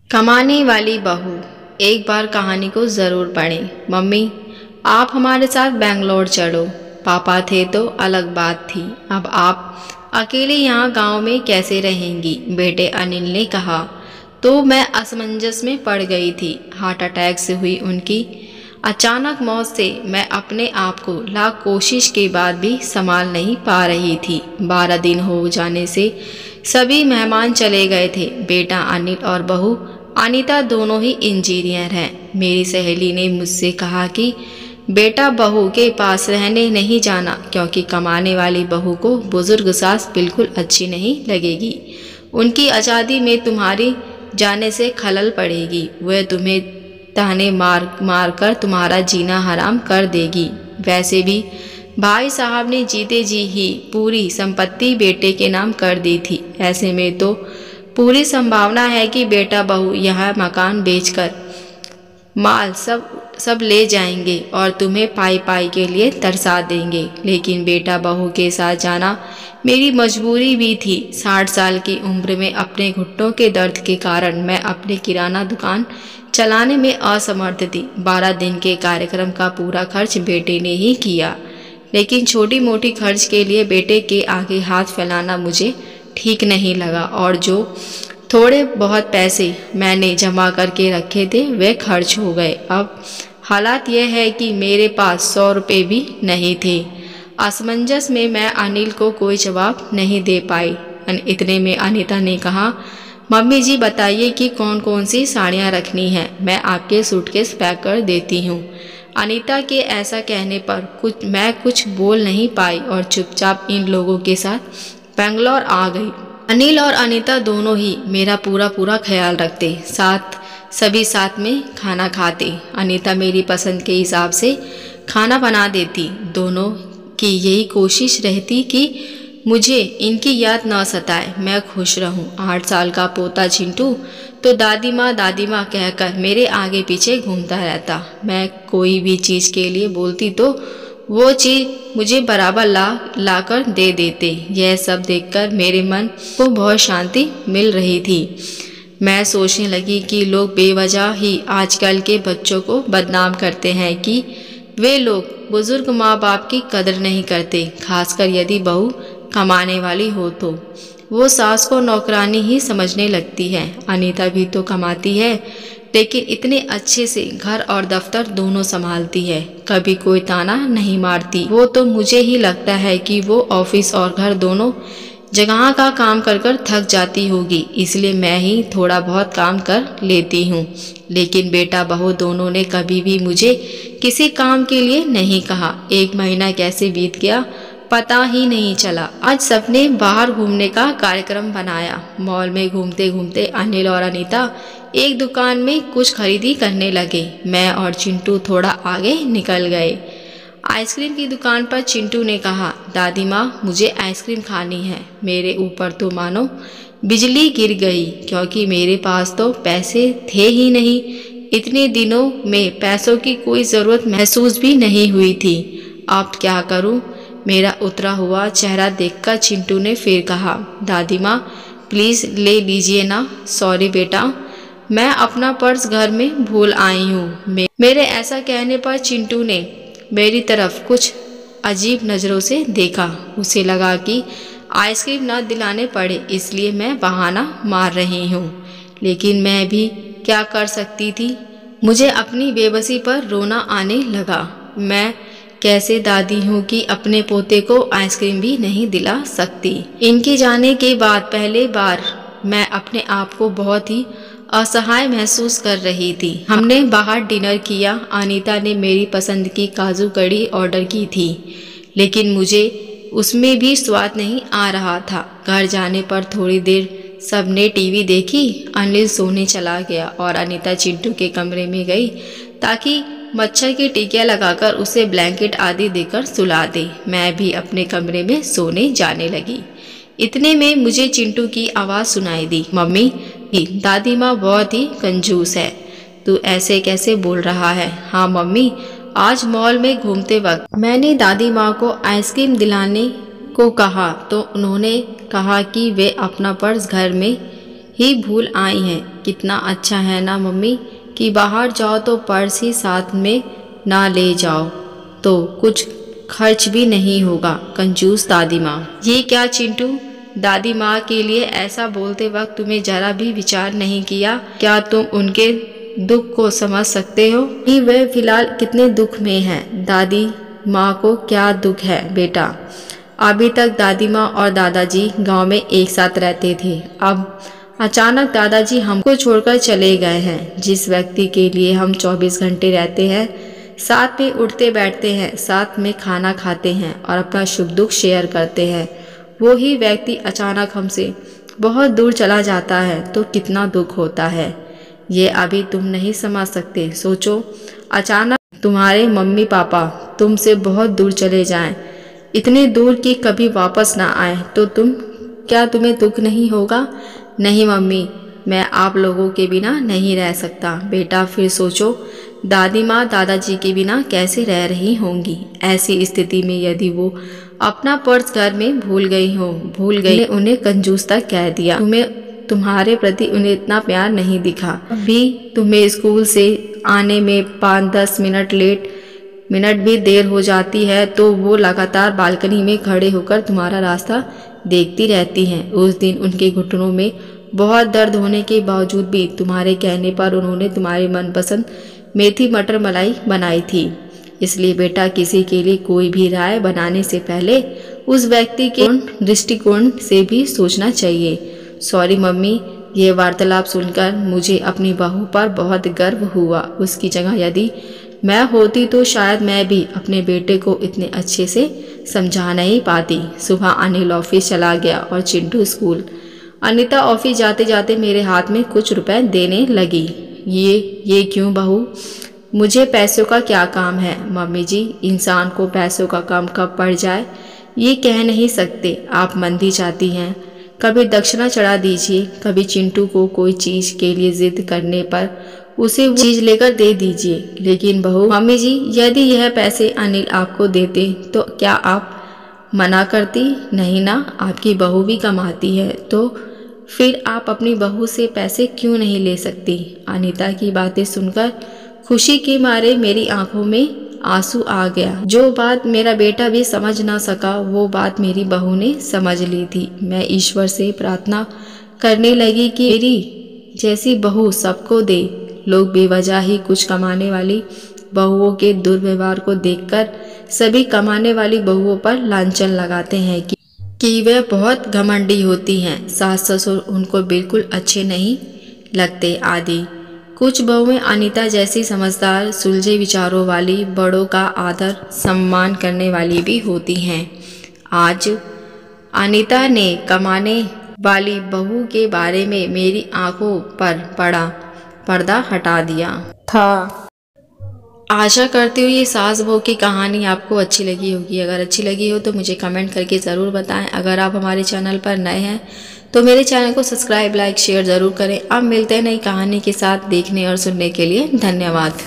कमाने वाली बहू। एक बार कहानी को ज़रूर पढ़ें। मम्मी, आप हमारे साथ बेंगलोर चलो। पापा थे तो अलग बात थी, अब आप अकेले यहाँ गांव में कैसे रहेंगी? बेटे अनिल ने कहा। तो मैं असमंजस में पड़ गई थी। हार्ट अटैक से हुई उनकी अचानक मौत से मैं अपने आप को लाख कोशिश के बाद भी संभाल नहीं पा रही थी। 12 दिन हो जाने से सभी मेहमान चले गए थे। बेटा अनिल और बहू अनीता दोनों ही इंजीनियर हैं। मेरी सहेली ने मुझसे कहा कि बेटा बहू के पास रहने नहीं जाना, क्योंकि कमाने वाली बहू को बुजुर्ग सास बिल्कुल अच्छी नहीं लगेगी। उनकी आज़ादी में तुम्हारी जाने से खलल पड़ेगी। वह तुम्हें ताने मार मार कर तुम्हारा जीना हराम कर देगी। वैसे भी भाई साहब ने जीते जी ही पूरी संपत्ति बेटे के नाम कर दी थी। ऐसे में तो पूरी संभावना है कि बेटा बहू यह मकान बेचकर माल सब ले जाएंगे और तुम्हें पाई पाई के लिए तरसा देंगे। लेकिन बेटा बहू के साथ जाना मेरी मजबूरी भी थी। 60 साल की उम्र में अपने घुटनों के दर्द के कारण मैं अपने किराना दुकान चलाने में असमर्थ थी। 12 दिन के कार्यक्रम का पूरा खर्च बेटे ने ही किया, लेकिन छोटी मोटी खर्च के लिए बेटे के आगे हाथ फैलाना मुझे ठीक नहीं लगा। और जो थोड़े बहुत पैसे मैंने जमा करके रखे थे वे खर्च हो गए। अब हालात यह है कि मेरे पास 100 रुपये भी नहीं थे। असमंजस में मैं अनिल को कोई जवाब नहीं दे पाई। इतने में अनीता ने कहा, मम्मी जी बताइए कि कौन कौन सी साड़ियाँ रखनी हैं, मैं आपके सूटकेस पैक कर देती हूँ। अनीता के ऐसा कहने पर मैं कुछ बोल नहीं पाई और चुपचाप इन लोगों के साथ बेंगलोर आ गई। अनिल और अनीता दोनों ही मेरा पूरा ख्याल रखते, सभी साथ में खाना खाते। अनीता मेरी पसंद के हिसाब से खाना बना देती। दोनों की यही कोशिश रहती कि मुझे इनकी याद न सताए, मैं खुश रहूं। 8 साल का पोता चिंटू तो दादी माँ कहकर मेरे आगे पीछे घूमता रहता। मैं कोई भी चीज़ के लिए बोलती तो वो चीज़ मुझे बराबर ला कर दे देते। यह सब देखकर मेरे मन को बहुत शांति मिल रही थी। मैं सोचने लगी कि लोग बेवजह ही आजकल के बच्चों को बदनाम करते हैं कि वे लोग बुजुर्ग माँ बाप की कदर नहीं करते, खासकर यदि बहू कमाने वाली हो तो वो सास को नौकरानी ही समझने लगती है। अनीता भी तो कमाती है, लेकिन इतने अच्छे से घर और दफ्तर दोनों संभालती है, कभी कोई ताना नहीं मारती। वो तो मुझे ही लगता है कि वो ऑफिस और घर दोनों जगह का काम कर कर थक जाती होगी, इसलिए मैं ही थोड़ा बहुत काम कर लेती हूँ। लेकिन बेटा बहू दोनों ने कभी भी मुझे किसी काम के लिए नहीं कहा। 1 महीना कैसे बीत गया पता ही नहीं चला। आज सबने बाहर घूमने का कार्यक्रम बनाया। मॉल में घूमते घूमते अनिल और अनीता एक दुकान में कुछ खरीदी करने लगे। मैं और चिंटू थोड़ा आगे निकल गए। आइसक्रीम की दुकान पर चिंटू ने कहा, दादी माँ मुझे आइसक्रीम खानी है। मेरे ऊपर तो मानो बिजली गिर गई, क्योंकि मेरे पास तो पैसे थे ही नहीं। इतने दिनों में पैसों की कोई ज़रूरत महसूस भी नहीं हुई थी। अब क्या करूँ? मेरा उतरा हुआ चेहरा देखकर चिंटू ने फिर कहा, दादी माँ प्लीज़ ले लीजिए ना। सॉरी बेटा, मैं अपना पर्स घर में भूल आई हूँ। मेरे ऐसा कहने पर चिंटू ने मेरी तरफ कुछ अजीब नज़रों से देखा। उसे लगा कि आइसक्रीम न दिलाने पड़े, इसलिए मैं बहाना मार रही हूँ। लेकिन मैं भी क्या कर सकती थी? मुझे अपनी बेबसी पर रोना आने लगा। मैं कैसे दादी हूँ कि अपने पोते को आइसक्रीम भी नहीं दिला सकती। इनके जाने के बाद पहले बार मैं अपने आप को बहुत ही असहाय महसूस कर रही थी। हमने बाहर डिनर किया। अनीता ने मेरी पसंद की काजू कड़ी ऑर्डर की थी, लेकिन मुझे उसमें भी स्वाद नहीं आ रहा था। घर जाने पर थोड़ी देर सबने टीवी देखी। अनिल सोने चला गया और अनीता चिंटू के कमरे में गई ताकि मच्छर की टिकिया लगाकर उसे ब्लैंकेट आदि देकर सुला दे। मैं भी अपने कमरे में सोने जाने लगी। इतने में मुझे चिंटू की आवाज़ सुनाई दी, मम्मी दादी माँ बहुत ही कंजूस है, तू ऐसे कैसे बोल रहा है? हाँ मम्मी, आज मॉल में घूमते वक्त मैंने दादी माँ को आइसक्रीम दिलाने को कहा तो उन्होंने कहा कि वे अपना पर्स घर में ही भूल आई हैं। कितना अच्छा है ना मम्मी कि बाहर जाओ तो पर्स ही साथ में ना ले जाओ तो कुछ खर्च भी नहीं होगा। कंजूस दादी माँ। ये क्या चिंटू, दादी माँ के लिए ऐसा बोलते वक्त तुम्हें जरा भी विचार नहीं किया? क्या तुम उनके दुख को समझ सकते हो? नहीं, वे फिलहाल कितने दुख में हैं। दादी माँ को क्या दुख है बेटा? अभी तक दादी माँ और दादाजी गांव में एक साथ रहते थे। अब अचानक दादाजी हमको छोड़कर चले गए हैं। जिस व्यक्ति के लिए हम 24 घंटे रहते हैं, साथ में उठते बैठते हैं, साथ में खाना खाते हैं और अपना सुख दुख शेयर करते हैं, वो ही व्यक्ति अचानक हमसे बहुत दूर चला जाता है तो कितना दुख होता है। ये अभी तुम नहीं समझ सकते। सोचो, अचानक तुम्हारे मम्मी पापा तुमसे बहुत दूर चले जाएं, इतनी दूर कि कभी वापस ना आए, तो तुम्हें दुख नहीं होगा? नहीं मम्मी, मैं आप लोगों के बिना नहीं रह सकता। बेटा फिर सोचो, दादी माँ दादाजी के बिना कैसे रह रही होंगी। ऐसी स्थिति में यदि वो अपना पर्स घर में भूल गई, उन्हें कंजूस तक कह दिया। तुम्हारे प्रति उन्हें इतना प्यार नहीं दिखा। भी तुम्हें स्कूल से आने में 5-10 मिनट भी देर हो जाती है तो वो लगातार बालकनी में खड़े होकर तुम्हारा रास्ता देखती रहती हैं। उस दिन उनके घुटनों में बहुत दर्द होने के बावजूद भी तुम्हारे कहने पर उन्होंने तुम्हारे मनपसंद मेथी मटर मलाई बनाई थी। इसलिए बेटा, किसी के लिए कोई भी राय बनाने से पहले उस व्यक्ति के दृष्टिकोण से भी सोचना चाहिए। सॉरी मम्मी, ये वार्तालाप सुनकर मुझे अपनी बहू पर बहुत गर्व हुआ। उसकी जगह यदि मैं होती तो शायद मैं भी अपने बेटे को इतने अच्छे से समझा नहीं पाती। सुबह अनिल ऑफिस चला गया और चिंटू स्कूल। अनीता ऑफिस जाते जाते मेरे हाथ में कुछ रुपए देने लगी। ये क्यों बहू? मुझे पैसों का क्या काम है? मम्मी जी, इंसान को पैसों का काम कब पड़ जाए ये कह नहीं सकते। आप मंदी चाहती हैं, कभी दक्षिणा चढ़ा दीजिए, कभी चिंटू को कोई चीज़ के लिए जिद करने पर उसे वो चीज़ लेकर दे दीजिए। लेकिन बहू, मम्मी जी, यदि यह पैसे अनिल आपको देते तो क्या आप मना करती? नहीं ना, आपकी बहू भी कमाती है तो फिर आप अपनी बहू से पैसे क्यों नहीं ले सकती? अनीता की बातें सुनकर खुशी के मारे मेरी आंखों में आंसू आ गया। जो बात मेरा बेटा भी समझ ना सका वो बात मेरी बहू ने समझ ली थी। मैं ईश्वर से प्रार्थना करने लगी कि मेरी जैसी बहू सबको दे। लोग बेवजह ही कुछ कमाने वाली बहुओं के दुर्व्यवहार को देखकर सभी कमाने वाली बहुओं पर लांछन लगाते हैं कि वे बहुत घमंडी होती हैं, सास ससुर उनको बिल्कुल अच्छे नहीं लगते आदि। कुछ बहुएं अनीता जैसी समझदार, सुलझे विचारों वाली, बड़ों का आदर सम्मान करने वाली भी होती हैं। आज अनीता ने कमाने वाली बहू के बारे में मेरी आंखों पर पड़ा पर्दा हटा दिया था। आशा करती हूँ ये सास बहू की कहानी आपको अच्छी लगी होगी। अगर अच्छी लगी हो तो मुझे कमेंट करके ज़रूर बताएं। अगर आप हमारे चैनल पर नए हैं तो मेरे चैनल को सब्सक्राइब, लाइक, शेयर ज़रूर करें। अब मिलते हैं नई कहानी के साथ। देखने और सुनने के लिए धन्यवाद।